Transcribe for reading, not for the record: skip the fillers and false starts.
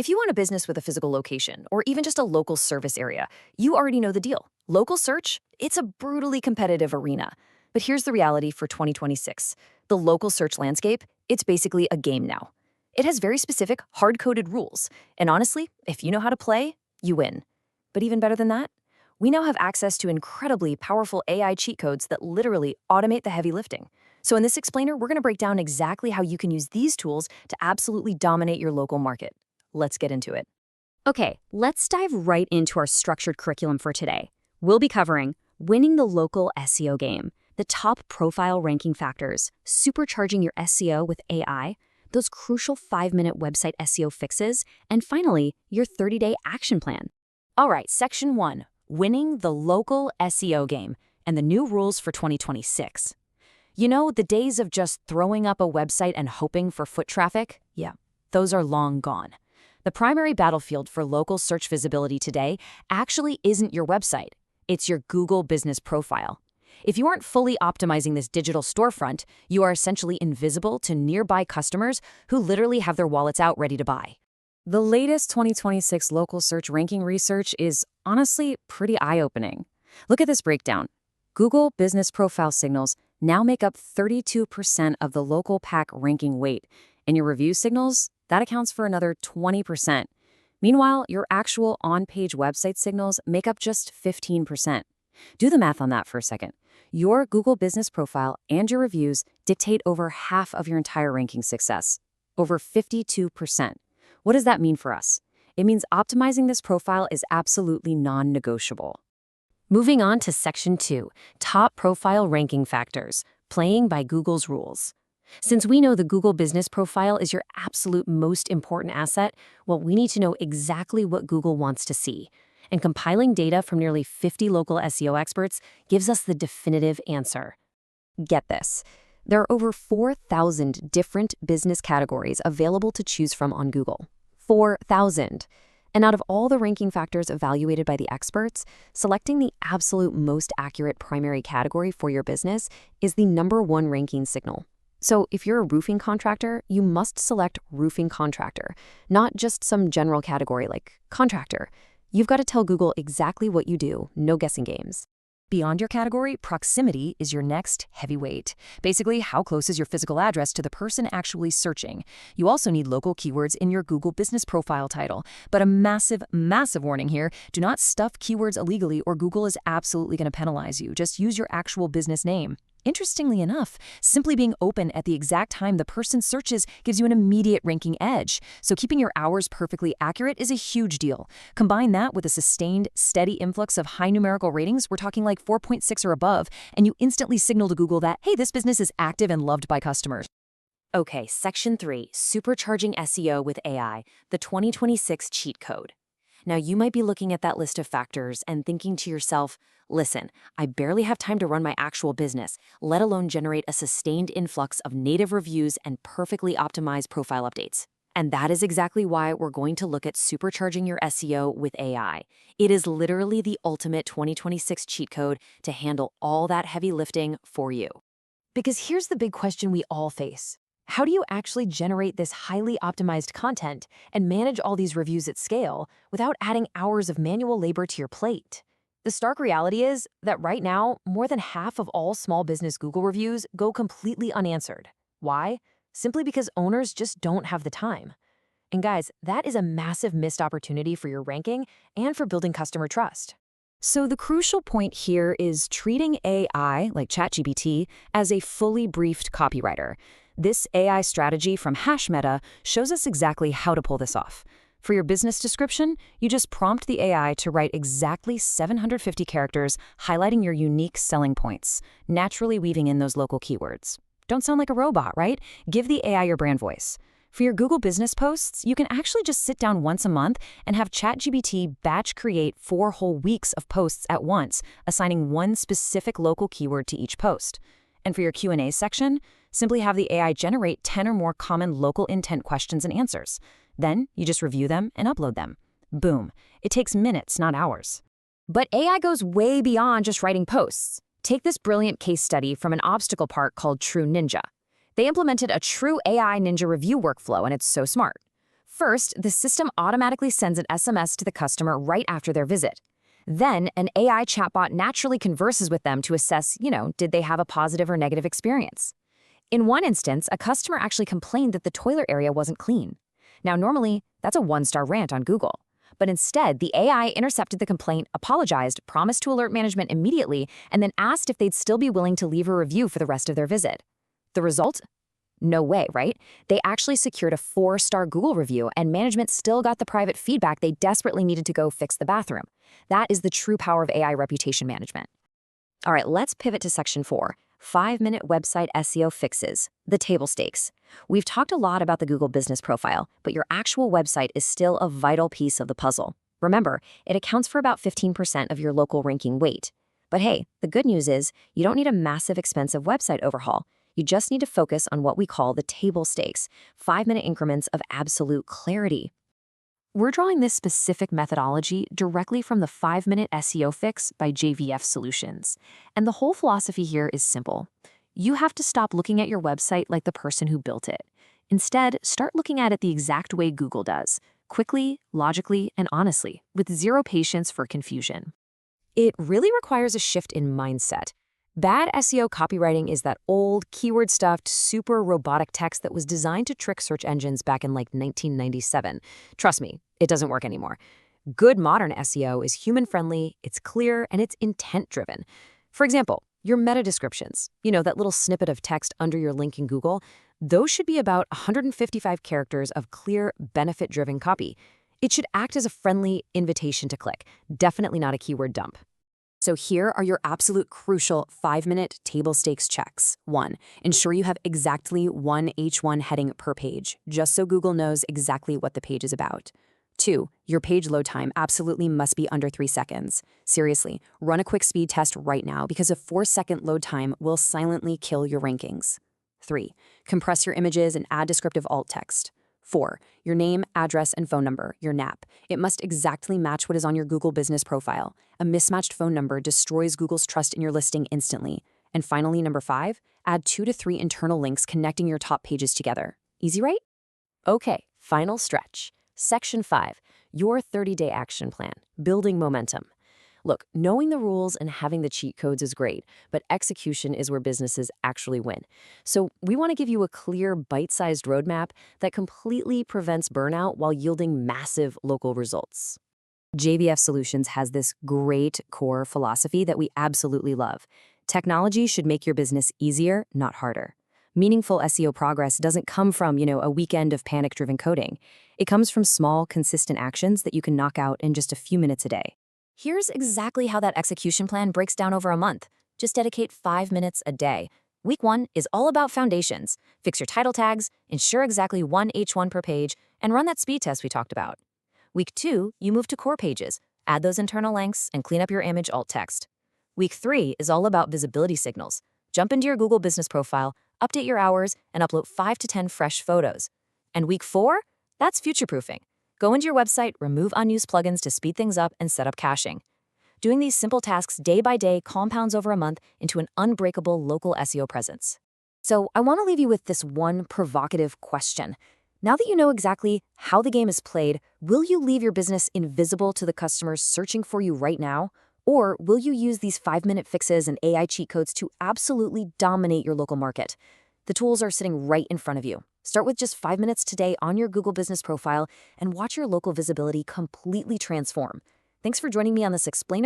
If you want a business with a physical location, or even just a local service area, you already know the deal. Local search, it's a brutally competitive arena. But here's the reality for 2026. The local search landscape, it's basically a game now. It has very specific, hard-coded rules. And honestly, if you know how to play, you win. But even better than that, we now have access to incredibly powerful AI cheat codes that literally automate the heavy lifting. So in this explainer, we're going to break down exactly how you can use these tools to absolutely dominate your local market. Let's get into it. Okay, let's dive right into our structured curriculum for today. We'll be covering winning the local SEO game, the top profile ranking factors, supercharging your SEO with AI, those crucial 5-minute website SEO fixes, and finally, your 30-day action plan. All right, Section 1, winning the local SEO game and the new rules for 2026. You know, the days of just throwing up a website and hoping for foot traffic? Yeah, those are long gone. The primary battlefield for local search visibility today actually isn't your website. It's your Google business profile. If you aren't fully optimizing this digital storefront, you are essentially invisible to nearby customers who literally have their wallets out ready to buy. The latest 2026 local search ranking research is honestly pretty eye-opening. Look at this breakdown. Google business profile signals now make up 32% of the local pack ranking weight, and your review signals, that accounts for another 20%. Meanwhile, your actual on-page website signals make up just 15%. Do the math on that for a second. Your Google business profile and your reviews dictate over half of your entire ranking success, over 52%. What does that mean for us? It means optimizing this profile is absolutely non-negotiable. Moving on to Section 2, top profile ranking factors, playing by Google's rules. Since we know the Google business profile is your absolute most important asset, well, we need to know exactly what Google wants to see. And compiling data from nearly 50 local SEO experts gives us the definitive answer. Get this. There are over 4,000 different business categories available to choose from on Google. 4,000. And out of all the ranking factors evaluated by the experts, selecting the absolute most accurate primary category for your business is the #1 ranking signal. So if you're a roofing contractor, you must select roofing contractor, not just some general category like contractor. You've got to tell Google exactly what you do, no guessing games. Beyond your category, proximity is your next heavyweight. Basically, how close is your physical address to the person actually searching? You also need local keywords in your Google business profile title. But a massive, massive warning here, do not stuff keywords illegally or Google is absolutely going to penalize you. Just use your actual business name. Interestingly enough, simply being open at the exact time the person searches gives you an immediate ranking edge. So keeping your hours perfectly accurate is a huge deal. Combine that with a sustained, steady influx of high numerical ratings, we're talking like 4.6 or above, and you instantly signal to Google that, hey, this business is active and loved by customers. Okay, Section 3, supercharging SEO with AI, the 2026 cheat code. Now, you might be looking at that list of factors and thinking to yourself, listen, I barely have time to run my actual business, let alone generate a sustained influx of native reviews and perfectly optimized profile updates. And that is exactly why we're going to look at supercharging your SEO with AI. It is literally the ultimate 2026 cheat code to handle all that heavy lifting for you. Because here's the big question we all face. How do you actually generate this highly optimized content and manage all these reviews at scale without adding hours of manual labor to your plate? The stark reality is that right now, more than half of all small business Google reviews go completely unanswered. Why? Simply because owners just don't have the time. And guys, that is a massive missed opportunity for your ranking and for building customer trust. So the crucial point here is treating AI, like ChatGPT, as a fully briefed copywriter. This AI strategy from HashMeta shows us exactly how to pull this off. For your business description, you just prompt the AI to write exactly 750 characters highlighting your unique selling points, naturally weaving in those local keywords. Don't sound like a robot, right? Give the AI your brand voice. For your Google business posts, you can actually just sit down once a month and have ChatGPT batch create 4 whole weeks of posts at once, assigning one specific local keyword to each post. And for your Q&A section, simply have the AI generate 10 or more common local intent questions and answers. Then you just review them and upload them. Boom. It takes minutes, not hours. But AI goes way beyond just writing posts. Take this brilliant case study from an obstacle park called True Ninja. They implemented a true AI ninja review workflow, and it's so smart. First, the system automatically sends an SMS to the customer right after their visit. Then, an AI chatbot naturally converses with them to assess, did they have a positive or negative experience? In one instance, a customer actually complained that the toilet area wasn't clean. Now, normally, that's a one-star rant on Google. But instead, the AI intercepted the complaint, apologized, promised to alert management immediately, and then asked if they'd still be willing to leave a review for the rest of their visit. The result? No way, right? They actually secured a 4-star Google review, and management still got the private feedback they desperately needed to go fix the bathroom. That is the true power of AI reputation management. All right, let's pivot to section 4, 5-minute website SEO fixes, the table stakes. We've talked a lot about the Google business profile, but your actual website is still a vital piece of the puzzle. Remember, it accounts for about 15% of your local ranking weight. But hey, the good news is you don't need a massive, expensive website overhaul. You just need to focus on what we call the table stakes, 5-minute increments of absolute clarity. We're drawing this specific methodology directly from the 5-minute SEO fix by JVF Solutions. And the whole philosophy here is simple. You have to stop looking at your website like the person who built it. Instead, start looking at it the exact way Google does, quickly, logically, and honestly, with zero patience for confusion. It really requires a shift in mindset. Bad SEO copywriting is that old, keyword-stuffed, super robotic text that was designed to trick search engines back in like 1997. Trust me, it doesn't work anymore. Good modern SEO is human-friendly, it's clear, and it's intent-driven. For example, your meta descriptions, that little snippet of text under your link in Google, those should be about 155 characters of clear, benefit-driven copy. It should act as a friendly invitation to click, definitely not a keyword dump. So here are your absolute crucial 5-minute table stakes checks. 1. Ensure you have exactly one H1 heading per page, just so Google knows exactly what the page is about. 2. Your page load time absolutely must be under 3 seconds. Seriously, run a quick speed test right now because a 4-second load time will silently kill your rankings. 3. Compress your images and add descriptive alt text. 4. Your name, address, and phone number, your NAP. It must exactly match what is on your Google business profile. A mismatched phone number destroys Google's trust in your listing instantly. And finally, number 5, add 2 to 3 internal links connecting your top pages together. Easy, right? Okay, final stretch. Section 5, your 30-day action plan, building momentum. Look, knowing the rules and having the cheat codes is great, but execution is where businesses actually win. So we want to give you a clear, bite-sized roadmap that completely prevents burnout while yielding massive local results. JVF Solutions has this great core philosophy that we absolutely love. Technology should make your business easier, not harder. Meaningful SEO progress doesn't come from, a weekend of panic-driven coding. It comes from small, consistent actions that you can knock out in just a few minutes a day. Here's exactly how that execution plan breaks down over a month. Just dedicate 5 minutes a day. Week 1 is all about foundations. Fix your title tags, ensure exactly one H1 per page, and run that speed test we talked about. Week 2, you move to core pages, add those internal links, and clean up your image alt text. Week 3 is all about visibility signals. Jump into your Google business profile, update your hours, and upload 5 to 10 fresh photos. And week 4, that's future-proofing. Go into your website, remove unused plugins to speed things up, and set up caching. Doing these simple tasks day by day compounds over a month into an unbreakable local SEO presence. So I want to leave you with this one provocative question. Now that you know exactly how the game is played, will you leave your business invisible to the customers searching for you right now? Or will you use these 5-minute fixes and AI cheat codes to absolutely dominate your local market? The tools are sitting right in front of you. Start with just 5 minutes today on your Google business profile and watch your local visibility completely transform. Thanks for joining me on this explainer.